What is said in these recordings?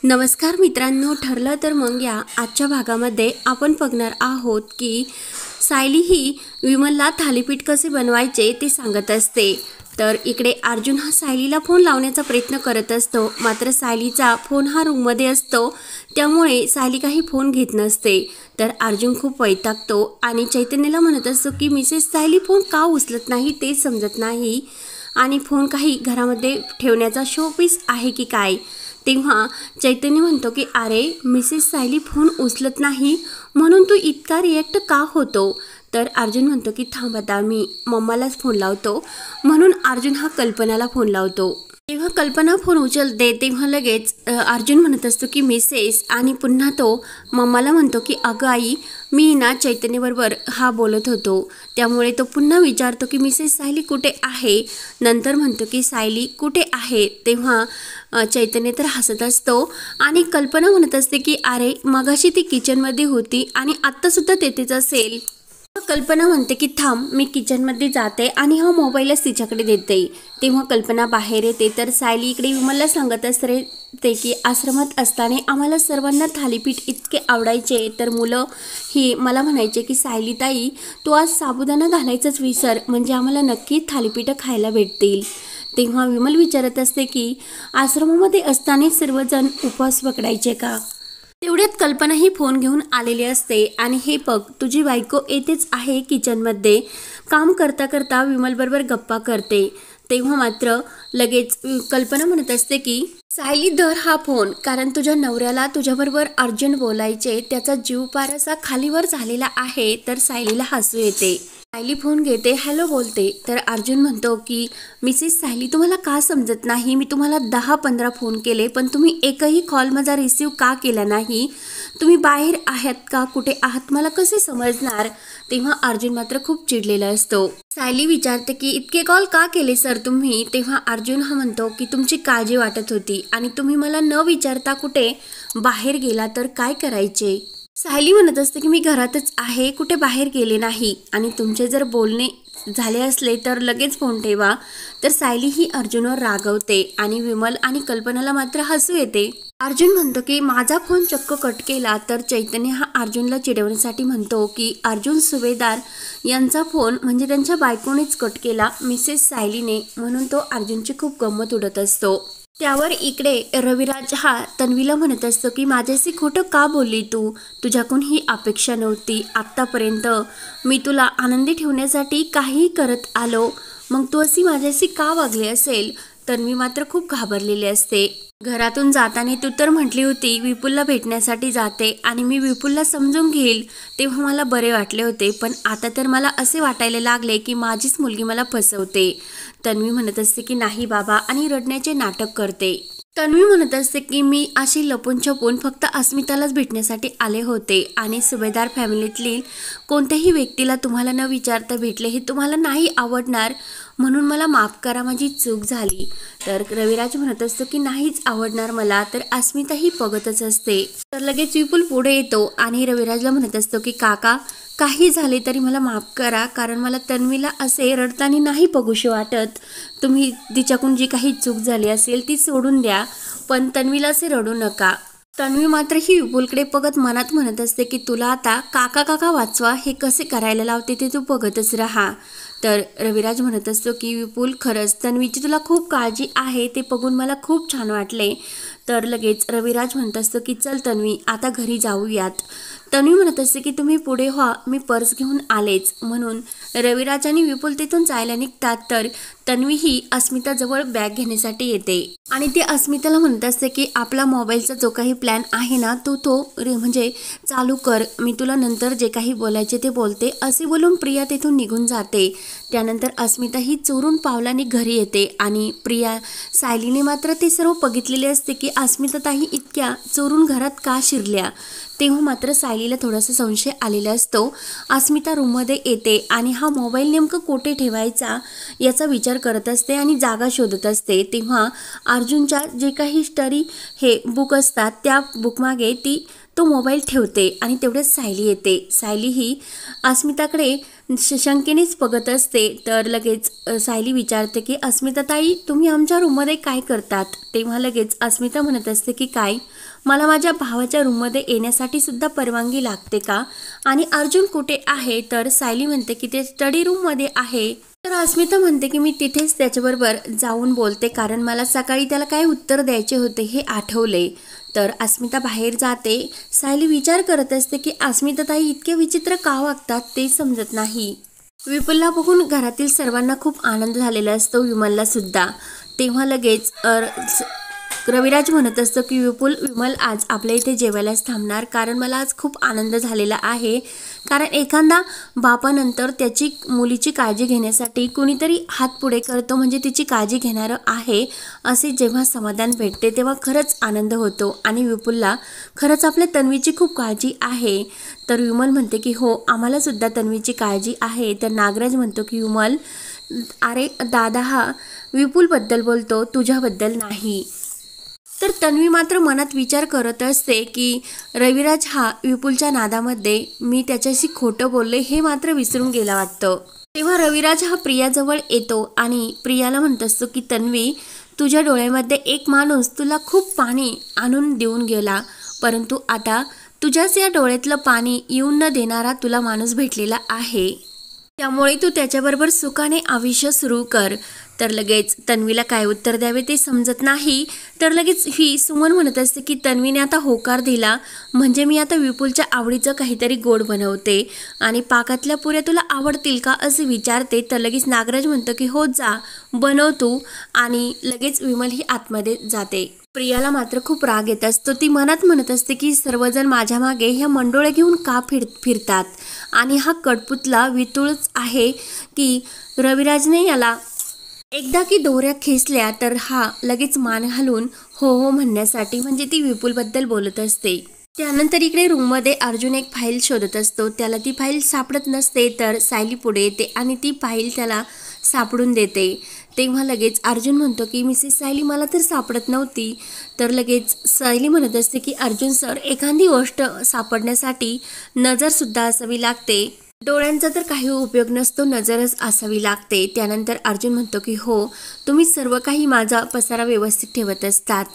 नमस्कार मित्रांनो, ठरलं तर मग या आजच्या भागामध्ये आपण बघणार आहोत की सायली ही विमलला थालीपीठ कसे बनवायचे ते सांगत असते। तर इकडे अर्जुन हा सायलीला फोन लावण्याचा प्रयत्न करत असतो, मात्र सायलीचा फोन हा रूममध्ये असतो, त्यामुळे सायली काही फोन घेत नसते। तर अर्जुन खूप वैतागतो आणि चैतन्यला म्हणत असतो की मिसेस सायली फोन का उचलत नाही ते समजत नाही आणि फोन काही घरामध्ये ठेवण्याचा शोपीस आहे की काय। तेव्हा चैतन्य म्हणतो की अरे मिसेस सायली फोन उचलत नाही म्हणून तू इतका रिॲक्ट का होतो। तर अर्जुन म्हणतो की थांब आता मी मम्मालाच फोन लावतो, म्हणून अर्जुन हा कल्पनाला फोन लावतो। तेव्हा कल्पना फोन उचलते तेव्हा लगेच अर्जुन म्हणत असतो की मिसेस, आणि पुन्हा तो मम्माला म्हणतो की अगं आई मी ना चैतन्यबरोबर हा बोलत होतो, त्यामुळे तो पुन्हा विचारतो की मिसेस सायली कुठे आहे। नंतर म्हणतो की सायली कुठे आहे। तेव्हा चैतन्य तर हसत असतो आणि कल्पना म्हणत असते की अरे मगाशी ती किचनमध्ये होती आणि आत्तासुद्धा तेथेच असेल। कल्पना म्हणते की थांब मी किचनमध्ये जाते आणि हा मोबाईलच तिच्याकडे देते। तेव्हा कल्पना बाहेर येते तर सायली इकडे विमलला सांगत असते ते की आश्रमात असताना आम्हाला सर्वांना थालीपीठ इतके आवडायचे, तर मुलं ही मला म्हणायचे की सायली ताई तू आज साबुदाणा घालायचंच विसर, म्हणजे आम्हाला नक्की थालीपीठं खायला भेटतील। तेव्हा विमल विचारत असते की आश्रमामध्ये असताना सर्वजण उपवास पकडायचे का। तेवढ्यात कल्पना ही फोन घेऊन आलेली असते आणि हे बघ तुझी बायको येतेच आहे किचनमध्ये, काम करता करता विमलबरोबर गप्पा करते। तेव्हा मात्र लगेच कल्पना म्हणत असते की सायली धर हा फोन, कारण तुझ्या नवऱ्याला तुझ्याबरोबर अर्जंट बोलायचे, त्याचा जीव पारासा खालीवर झालेला आहे। तर सायलीला हसू येते, सायली फोन घेते, हॅलो बोलते। तर अर्जुन म्हणतो की मिसेस सायली तुम्हाला का समजत नाही, मी तुम्हाला 10-15 फोन केले पण तुम्ही एकही कॉल माझा रिसीव का केला नाही, तुम्ही बाहेर आहात का कुठे आहात मला कसे समजणार। तेव्हा अर्जुन मात्र खूप चिडलेला असतो। सायली विचारते की इतके कॉल का केले सर तुम्ही। तेव्हा अर्जुन हा म्हणतो की तुमची काळजी वाटत होती आणि तुम्ही मला न विचारता कुठे बाहेर गेला तर काय करायचे। सायली म्हणत असते की मी घरातच आहे, कुठे बाहेर गेले नाही, आणि तुमचे जर बोलणे झाले असले तर लगेच फोन ठेवा। तर सायली ही अर्जुनवर रागवते आणि विमल आणि कल्पनाला मात्र हसू येते। अर्जुन म्हणतो की माझा फोन चक्क कट केला। तर चैतन्य हा अर्जुनला चिडवण्यासाठी म्हणतो की अर्जुन सुभेदार यांचा फोन म्हणजे त्यांच्या बायकोनेच कट केला मिसेस सायलीने, म्हणून तो अर्जुनची खूप गंमत उडत असतो। त्यावर इकडे रविराज हा तन्वीला म्हणत असतो की माझ्याशी खोटं का बोलली तू, तुझ्याकडून ही अपेक्षा नव्हती, आत्तापर्यंत मी तुला आनंदी ठेवण्यासाठी काहीही करत आलो, मग तू अशी माझ्याशी का वागली असेल। तन्वी मात्र खूप घाबरलेली असते। घरातून जाताना तू तर म्हटली होती विपुलला भेटण्यासाठी जाते आणि मी विपुलला समजून घेईल, तेव्हा मला बरे वाटले होते, पण आता तर मला असे वाटायला लागले की माझीच मुलगी मला फसवते। तन्वी म्हणत असते की नाही बाबा आणि रडण्याचे नाटक करते। तन्वी म्हणत असते की मी अशी लपून छपून फक्त अस्मितालाच भेटण्यासाठी आले होते आणि सुभेदार फॅमिलीतली कोणत्याही व्यक्तीला तुम्हाला न विचारता भेटले हे तुम्हाला नाही आवडणार, म्हणून मला माफ करा, माझी चूक झाली। तर रविराज म्हणत असतो की नाहीच आवडणार मला, तर अस्मिता ही बघतच असते। तर लगेच विपुल पुढे येतो आणि रविराजला म्हणत असतो की काका काही झाले तरी मला माफ करा, कारण मला तन्वीला असे रडताना नाही बघूशी वाटत, तुम्ही तिच्याकडून जी काही चूक झाली असेल ती सोडून द्या, पण तन्वीला असे रडू नका। तन्वी मात्र ही विपुलकडे बघत मनात म्हणत असते की तुला आता काका काका वाचवा हे कसे करायला लावते ते तू बघतच राहा। तर रविराज म्हणत असतो की विपुल खरंच तन्वीची तुला खूप काळजी आहे, ते बघून मला खूप छान वाटले। तर लगेच रविराज म्हणत असतो की चल तन्वी आता घरी जाऊयात। तन्वी म्हणत असते की तुम्ही पुढे व्हा, मी पर्स घेऊन आलेच, म्हणून रविराज आणि विपुल तिथून जायला निघतात। तर तन्वी ही अस्मिताजवळ बॅग घेण्यासाठी येते आणि ती अस्मिताला म्हणत असते की आपला मोबाईलचा जो काही प्लॅन आहे ना तो म्हणजे चालू कर, मी तुला नंतर जे काही बोलायचे ते बोलते, असे बोलून प्रिया तिथून निघून जाते। त्यानंतर अस्मिता ही चोरून पावलाने घरी येते आणि प्रिया सायलीने मात्र ते सर्व बघितलेले असते की अस्मिता ताई इतक्या चोरून घरात का शिरल्या। तेव्हा मात्र सायलीला थोडासा संशय आलेला असतो। अस्मिता रूममध्ये येते आणि हा मोबाईल नेमकं कोठे ठेवायचा याचा विचार करत असते आणि जागा शोधत असते। तेव्हा अर्जुनच्या जे काही स्टडी हे बुक असतात त्या बुकमागे ती तो मोबाईल ठेवते आणि तेवढेच सायली येते। सायली ही अस्मिताकडे शंकेनेच बघत असते. तर लगेच सायली विचारते की अस्मिताताई तुम्ही आमच्या रूममध्ये काय करतात. तेव्हा लगेच अस्मिता म्हणत असते की काय, मला माझ्या भावाच्या रूममध्ये येण्यासाठी सुद्धा परवानगी लागते का, आणि अर्जुन कुठे आहे. तर सायली म्हणते की ते स्टडी रूममध्ये आहे. तर अस्मिता म्हणते की मी तिथेच त्याच्याबरोबर जाऊन बोलते, कारण मला सकाळी त्याला काय उत्तर द्यायचे होते हे आठवले. तर अस्मिता बाहेर जाते. सायली विचार करत असते की अस्मिताताई इतके विचित्र का वागतात ते समजत नाही. विपुलला बघून घरातील सर्वांना खूप आनंद झालेला असतो, विमलला सुद्धा. तेव्हा लगेच रविराज म्हणत असतो की विमल आज आपल्या इथे जेवायलाच थांबणार, कारण मला आज खूप आनंद झालेला आहे. कारण एखादा बापानंतर त्याची मुलीची काळजी घेण्यासाठी कुणीतरी हात पुढे करतो, म्हणजे तिची काळजी घेणारं आहे असे जेव्हा समाधान भेटते तेव्हा खरंच आनंद होतो. आणि विपुलला खरंच आपल्या तन्वीची खूप काळजी आहे. तर विमल म्हणते की हो, आम्हाला सुद्धा तन्वीची काळजी आहे. तर नागराज म्हणतो की विमल, अरे दादा हा विपुलबद्दल बोलतो, तुझ्याबद्दल नाही. तर तन्वी मात्र मनात विचार करत असते की रविराज हा विपुलच्या नादामध्ये मी त्याच्याशी खोटं बोलले हे मात्र विसरून गेला वाटतं. तेव्हा रविराज हा प्रियाजवळ येतो आणि प्रियाला म्हणत असतो की तन्वी, तुझ्या डोळ्यामध्ये एक माणूस तुला खूप पाणी आणून देऊन गेला, परंतु आता तुझ्याच या डोळ्यातलं पाणी येऊन न देणारा तुला माणूस भेटलेला आहे, त्यामुळे तू त्याच्याबरोबर सुखाने आयुष्य सुरू कर. तर लगेच तन्वीला काय उत्तर द्यावे ते समजत नाही. तर लगेच ही सुमन म्हणत असते की तन्वीने आता होकार दिला, म्हणजे मी आता विपुलच्या आवडीचं काहीतरी गोड बनवते आणि पाकातल्या पुऱ्या तुला आवडतील का असे विचारते. तर लगेच नागराज म्हणतो की हो जा बनव तू, आणि लगेच विमल ही आतमध्ये जाते. प्रियाला मात्र खूप राग येत असतो. ती मनात म्हणत असते की सर्वजण माझ्या मागे ह्या मंडोळे घेऊन का फिरतात, आणि हा कडपुतला वितुळच आहे की रविराजने याला एकदा की दोऱ्या खेचल्या तर हा लगेच मान घालून हो हो म्हणण्यासाठी, म्हणजे ती विपुलबद्दल बोलत असते. त्यानंतर इकडे रूममध्ये अर्जुन एक फाईल शोधत असतो. त्याला ती फाईल सापडत नसते. तर सायली पुढे येते आणि ती फाईल त्याला सापडून देते. तेव्हा लगेच अर्जुन म्हणतो की मिसेस सायली, मला तर सापडत नव्हती. तर लगेच सायली म्हणत असते की अर्जुन सर, एखादी गोष्ट सापडण्यासाठी नजरसुद्धा असावी लागते, डोळ्यांचा तर काही उपयोग नसतो, नजरच असावी लागते. त्यानंतर अर्जुन म्हणतो की हो, तुम्ही सर्व काही माझा पसारा व्यवस्थित ठेवत असतात.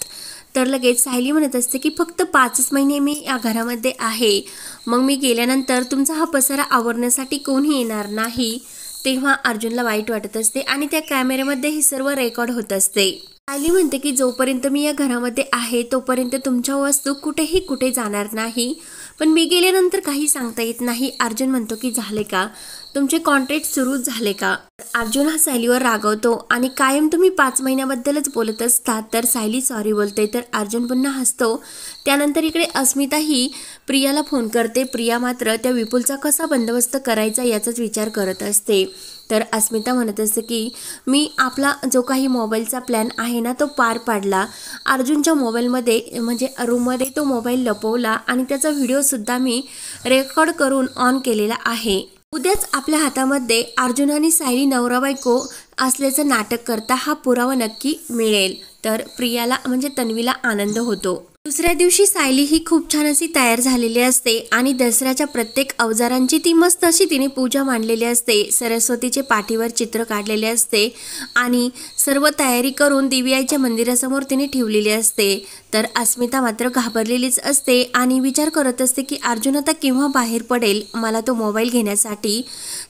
तर लगेच सायली म्हणत असते की फक्त 5 महिने मी या घरामध्ये आहे, मग मी गेल्यानंतर तुमचा हा पसारा आवरण्यासाठी कोणी येणार नाही. तेव्हा अर्जुनला वाईट वाटत असते आणि त्या कॅमेऱ्यामध्ये हे सर्व रेकॉर्ड होत असते. सायली म्हणते की जोपर्यंत मी या घरामध्ये आहे तोपर्यंत तुमच्या वस्तू कुठे जाणार नाही, पण मी गेल्यानंतर काही सांगता येत नाही. अर्जुन म्हणतो की झाले का, तुमचे कॉन्ट्रॅक्ट सुरू झाले का. अर्जुन हा सायलीवर रागवतो आणि कायम तुम्ही 5 महिन्याबद्दलच बोलत असतात. तर सायली सॉरी बोलते. तर अर्जुन पुन्हा हसतो. त्यानंतर इकडे अस्मिता ही प्रियाला फोन करते. प्रिया मात्र त्या विपुलचा कसा बंदोबस्त करायचा याचाच विचार करत असते. तर अस्मिता म्हणत असते की मी आपला जो काही मोबाईलचा प्लॅन आहे ना तो पार पाडला. अर्जुनच्या मोबाईलमध्ये म्हणजे रूममध्ये तो मोबाईल लपवला आणि त्याचा व्हिडिओसुद्धा मी रेकॉर्ड करून ऑन केलेला आहे. उद्याच आपल्या हातामध्ये अर्जुन आणि सायली नवरा बायको असल्याचं नाटक करता हा पुरावा नक्की मिळेल. तर प्रियाला म्हणजे तन्वीला आनंद होतो. दुसऱ्या दिवशी सायली ही खूप छान अशी तयार झालेली असते आणि दसऱ्याच्या प्रत्येक अवजारांची ती मस्त अशी तिने पूजा मांडलेली असते. सरस्वतीचे पाठीवर चित्र काढलेले असते आणि सर्व तयारी करून देवीआईच्या मंदिरासमोर तिने ठेवलेली असते. तर अस्मिता मात्र घाबरलेलीच असते आणि विचार करत असते की अर्जुन आता केव्हा बाहेर पडेल मला तो मोबाईल घेण्यासाठी.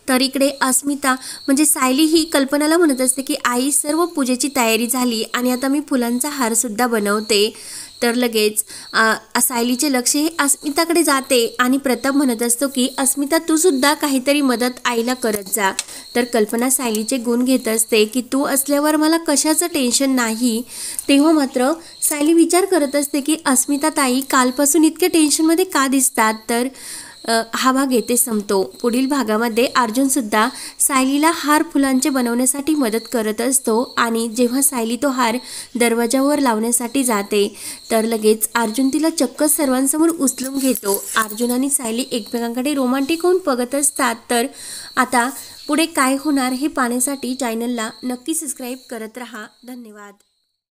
तर इकडे अस्मिता म्हणजे सायली ही कल्पनाला म्हणत असते की आई सर्व पूजेची तयारी झाली आणि आता मी फुलांचा हार सुद्धा बनवते. तर लगेच सायलीचे लक्ष हे अस्मिताकडे जाते आणि प्रताप म्हणत असतो की अस्मिता तू सुद्धा काहीतरी मदत आईला करत जा. तर कल्पना सायलीचे गुण घेत असते की तू असल्यावर मला कशाचं टेन्शन नाही. तेव्हा मात्र सायली विचार करत असते की अस्मिता ताई कालपासून इतक्या टेन्शनमध्ये का दिसतात. तर हा भाग येथे संपतो. पुढील भागामध्ये अर्जुन सुद्धा सायलीला हार फुलांचे बनवण्यासाठी मदत करत असतो आणि जेव्हा सायली तो हार दरवाजावर लावण्यासाठी जाते तर लगेच अर्जुन तिला चक्क सर्वांसमोर उचलून घेतो. अर्जुन आणि सायली एकमेकांकडे रोमांटिक होऊन बघत असतात. तर आता पुढे काय होणार हे पाहण्यासाठी चॅनलला नक्की सबस्क्राईब करत रहा. धन्यवाद.